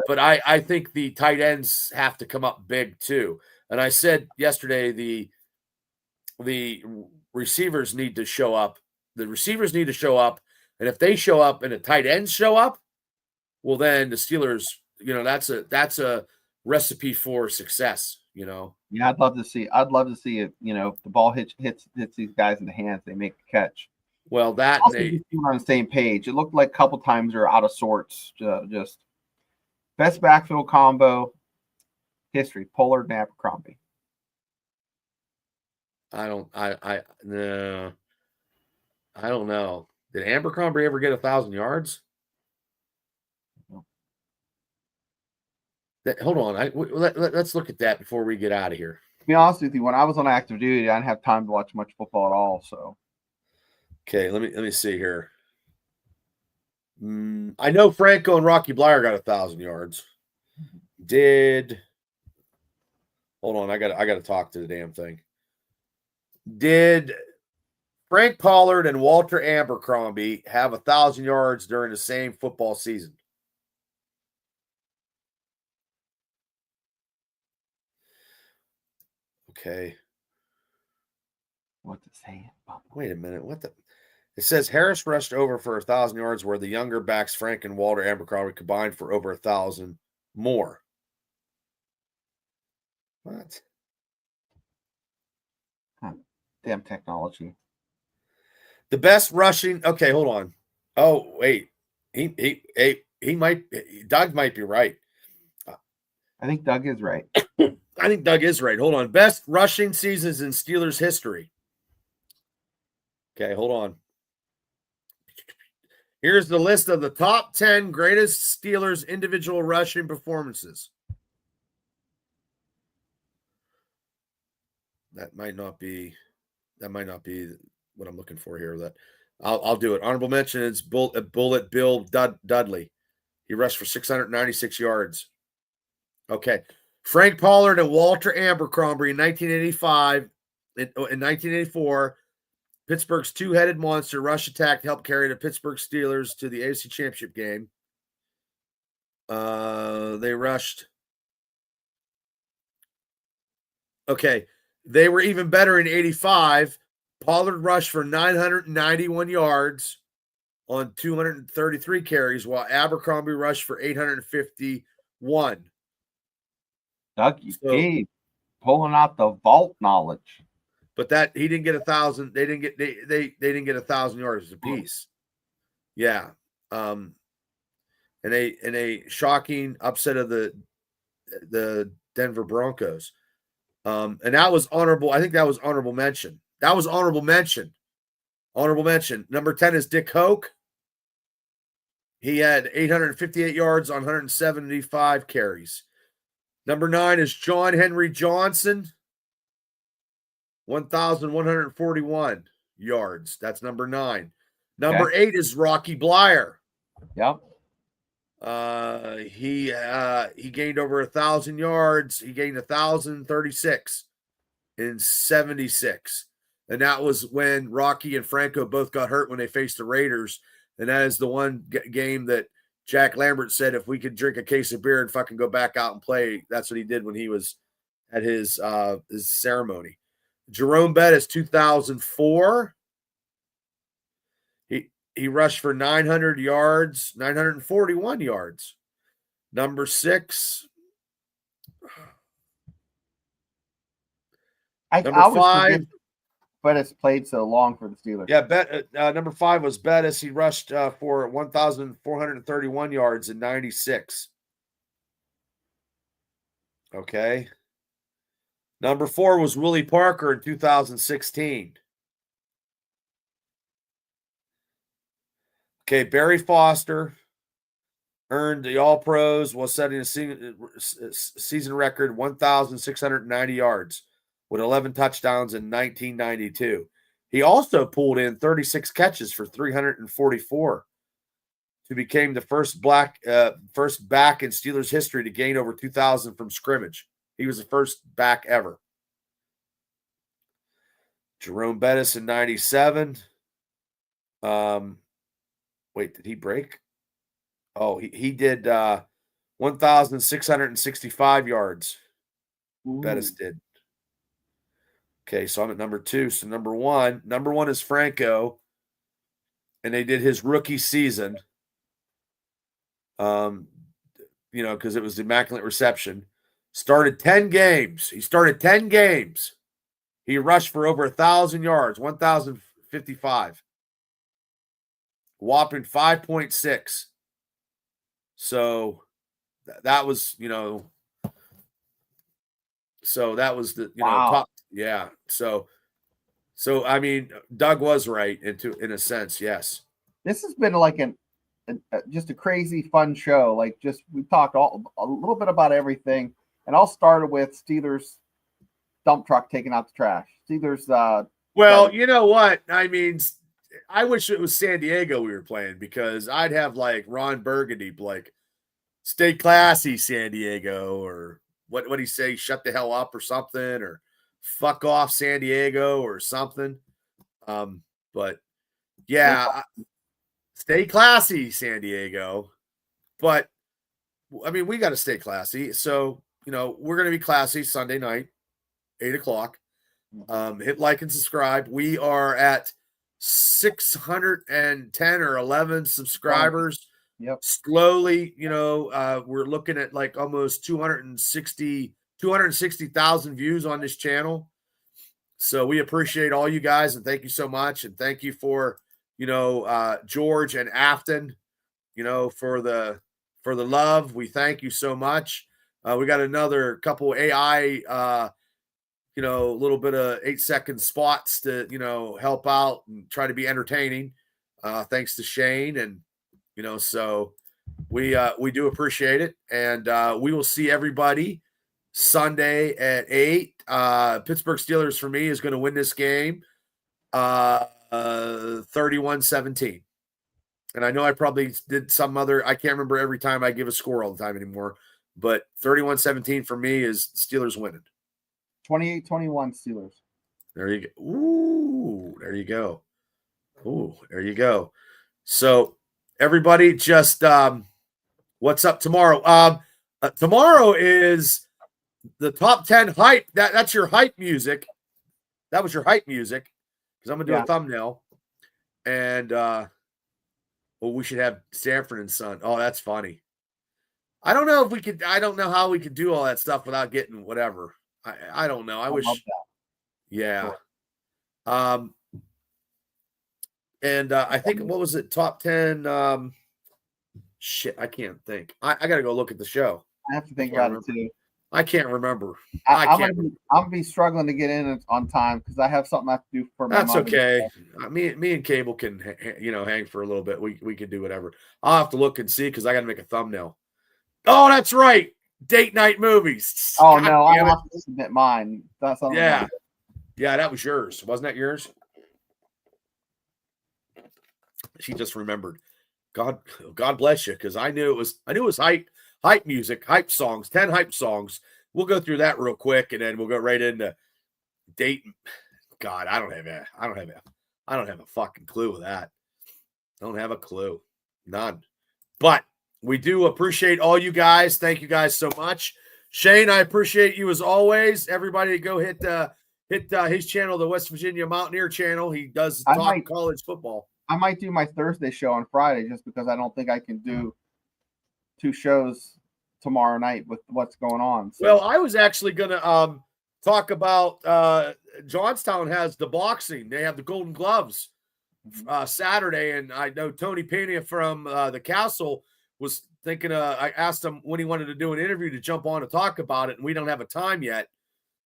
but I think the tight ends have to come up big too. And I said yesterday the receivers need to show up. The receivers need to show up. And if they show up and the tight ends show up, well, then the Steelers, that's a recipe for success, Yeah, I'd love to see it. The ball hits these guys in the hands, they make a catch. Well, that they were on the same page. It looked like a couple times they're out of sorts. Just best backfield combo history: Pollard and Abercrombie. I don't know. Did Abercrombie ever get 1,000 yards? No. Hold on. Let's look at that before we get out of here. To be honest with you, when I was on active duty, I didn't have time to watch much football at all. So, okay, let me see here. I know Franco and Rocky Blyer got 1,000 yards. Hold on? I got to talk to the damn thing. Did Frank Pollard and Walter Abercrombie have 1,000 yards during the same football season? Okay. What to say? Wait a minute. What the? It says Harris rushed over for 1,000 yards, where the younger backs Frank and Walter Abercrombie combined for over 1,000 more. What? Damn technology. The best rushing. Okay, hold on. Oh, wait. He might. Doug might be right. I think Doug is right. I think Doug is right. Hold on. Best rushing seasons in Steelers history. Okay, hold on. Here's the list of the top 10 greatest Steelers individual rushing performances. That might not be what I'm looking for here. That I'll do it. Honorable mention is Bullet Bill Dudley. He rushed for 696 yards. Okay. Frank Pollard and Walter Abercrombie in 1985. In 1984, Pittsburgh's two-headed monster rush attack helped carry the Pittsburgh Steelers to the AFC Championship game. They rushed. Okay. They were even better in 85. Pollard rushed for 991 yards on 233 carries, while Abercrombie rushed for 851. Doug, pulling out the vault knowledge. But that he didn't get 1,000. They didn't get 1,000 yards apiece. Yeah. And a shocking upset of the Denver Broncos. And that was honorable. I think that was honorable mention. That was honorable mention. Honorable mention. Number 10 is Dick Hoke. He had 858 yards on 175 carries. Number 9 is John Henry Johnson. 1,141 yards. That's number 9. Number 8 is Rocky Blyer. Yep. He gained over 1,000 yards. He gained 1,036 in 76. And that was when Rocky and Franco both got hurt when they faced the Raiders. And that is the one game that Jack Lambert said, if we could drink a case of beer and fucking go back out and play, that's what he did when he was at his ceremony. Jerome Bettis, 2004. He rushed for 900 yards, 941 yards. Number 6. Number 5. Bettis played so long for the Steelers. Yeah, number 5 was Bettis. He rushed for 1,431 yards in 96. Okay. Number 4 was Willie Parker in 2016. Okay, Barry Foster earned the All-Pros while setting a season record 1,690 yards with 11 touchdowns in 1992. He also pulled in 36 catches for 344 to become the first back in Steelers history to gain over 2,000 from scrimmage. He was the first back ever. Jerome Bettis in 97. Wait, did he break? Oh, he did 1,665 yards. Ooh. Bettis did. Okay, so I'm at number 2. So number 1 is Franco, and they did his rookie season. Because it was the Immaculate Reception. Started 10 games. He started 10 games. He rushed for over 1,000 yards, 1,055. Whopping 5.6. So that was, so that was the, wow. top. Yeah. So I mean, Doug was right in a sense. Yes. This has been like just a crazy fun show. Like we talked a little bit about everything, and all started with Steelers dump truck taking out the trash. Steelers. Well, you know what? I mean, I wish it was San Diego we were playing, because I'd have like Ron Burgundy, like, stay classy, San Diego, or what do you say? Shut the hell up or something, or fuck off, San Diego, or something. But yeah, stay classy, San Diego. But I mean, we got to stay classy. So, we're going to be classy Sunday night, 8:00. Hit like and subscribe. We are at 610 or 11 subscribers. Yep. Slowly, we're looking at like almost 260,000 views on this channel. So we appreciate all you guys and thank you so much. And thank you for, George and Afton, for the love. We thank you so much. We got another couple AI, a little bit of 8-second spots to, help out and try to be entertaining. Thanks to Shane. And, so we do appreciate it. And we will see everybody Sunday at 8. Pittsburgh Steelers for me is going to win this game 31-17. And I know I probably did some other, I can't remember every time I give a score all the time anymore, but 31-17 for me is Steelers winning. 28-21 Steelers. There you go. Ooh, there you go. Ooh, there you go. So everybody just what's up tomorrow? Tomorrow is the top 10 hype. That's your hype music. That was your hype music. Because I'm gonna do a thumbnail. And we should have Sanford and Son. Oh, that's funny. I don't know if we could, I don't know how we could do all that stuff without getting whatever. I don't know. I wish. Yeah. Sure. And I think, what was it? Top 10. Shit, I can't think. I got to go look at the show. I have to think about it too. I can't remember. I'm gonna be struggling to get in on time because I have something I have to do for my That's mom. Okay. Me and Cable can, hang for a little bit. We can do whatever. I'll have to look and see because I got to make a thumbnail. Oh, that's right. Date night movies. Oh, God, no, I have to submit mine. That's yeah. Yeah, that was yours. Wasn't that yours? She just remembered. God bless you, because I knew it was hype music, hype songs, 10 hype songs. We'll go through that real quick, and then we'll go right into date. God, I don't have a fucking clue with that. I don't have a clue. None. But we do appreciate all you guys. Thank you guys so much. Shane, I appreciate you as always. Everybody go hit his channel, the West Virginia Mountaineer channel. He does talk college football. I might do my Thursday show on Friday just because I don't think I can do 2 shows tomorrow night with what's going on. So. Well, I was actually going to talk about Johnstown has the boxing. They have the Golden Gloves Saturday, and I know Tony Pena from the Castle was thinking. I asked him when he wanted to do an interview to jump on to talk about it, and we don't have a time yet.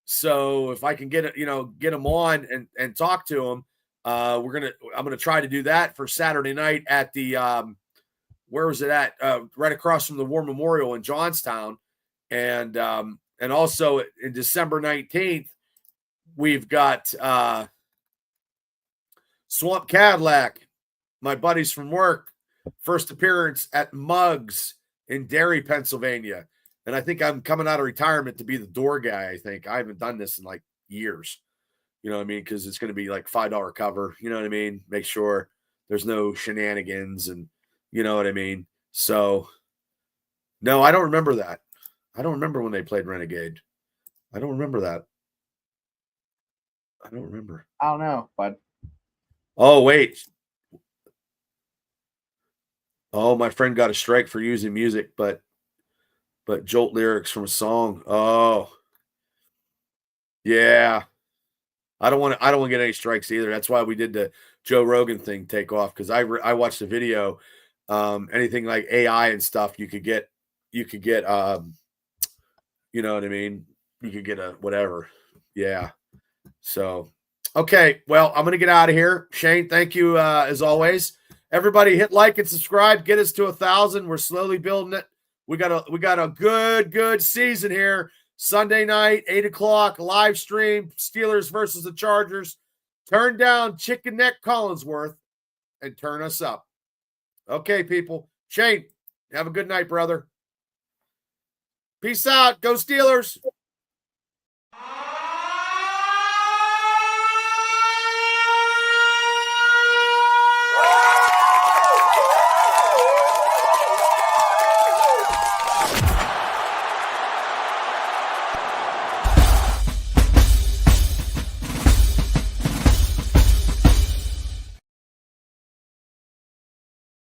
So if I can get him on and talk to him. I'm gonna try to do that for Saturday night at the where was it at? Right across from the War Memorial in Johnstown, and also in December 19th we've got Swamp Cadillac, my buddies from work, first appearance at Muggs in Derry, Pennsylvania, and I think I'm coming out of retirement to be the door guy. I think I haven't done this in like years. You know what I mean? Because it's going to be like $5 cover. You know what I mean? Make sure there's no shenanigans and you know what I mean? So, no, I don't remember that. I don't remember when they played Renegade. I don't remember that. I don't remember. I don't know, bud. Oh, wait. Oh, my friend got a strike for using music, but jolt lyrics from a song. Oh, yeah. I don't want to get any strikes either. That's why we did the Joe Rogan thing take off, because I watched the video. Anything like AI and stuff, you could get you know what I mean? You could get a whatever. Yeah. So, okay. Well, I'm going to get out of here. Shane, thank you as always. Everybody hit like and subscribe. Get us to 1,000. We're slowly building it. We got a good season here. Sunday night, 8:00, live stream, Steelers versus the Chargers. Turn down Chicken Neck Collinsworth and turn us up. Okay, people. Shane, have a good night, brother. Peace out. Go Steelers.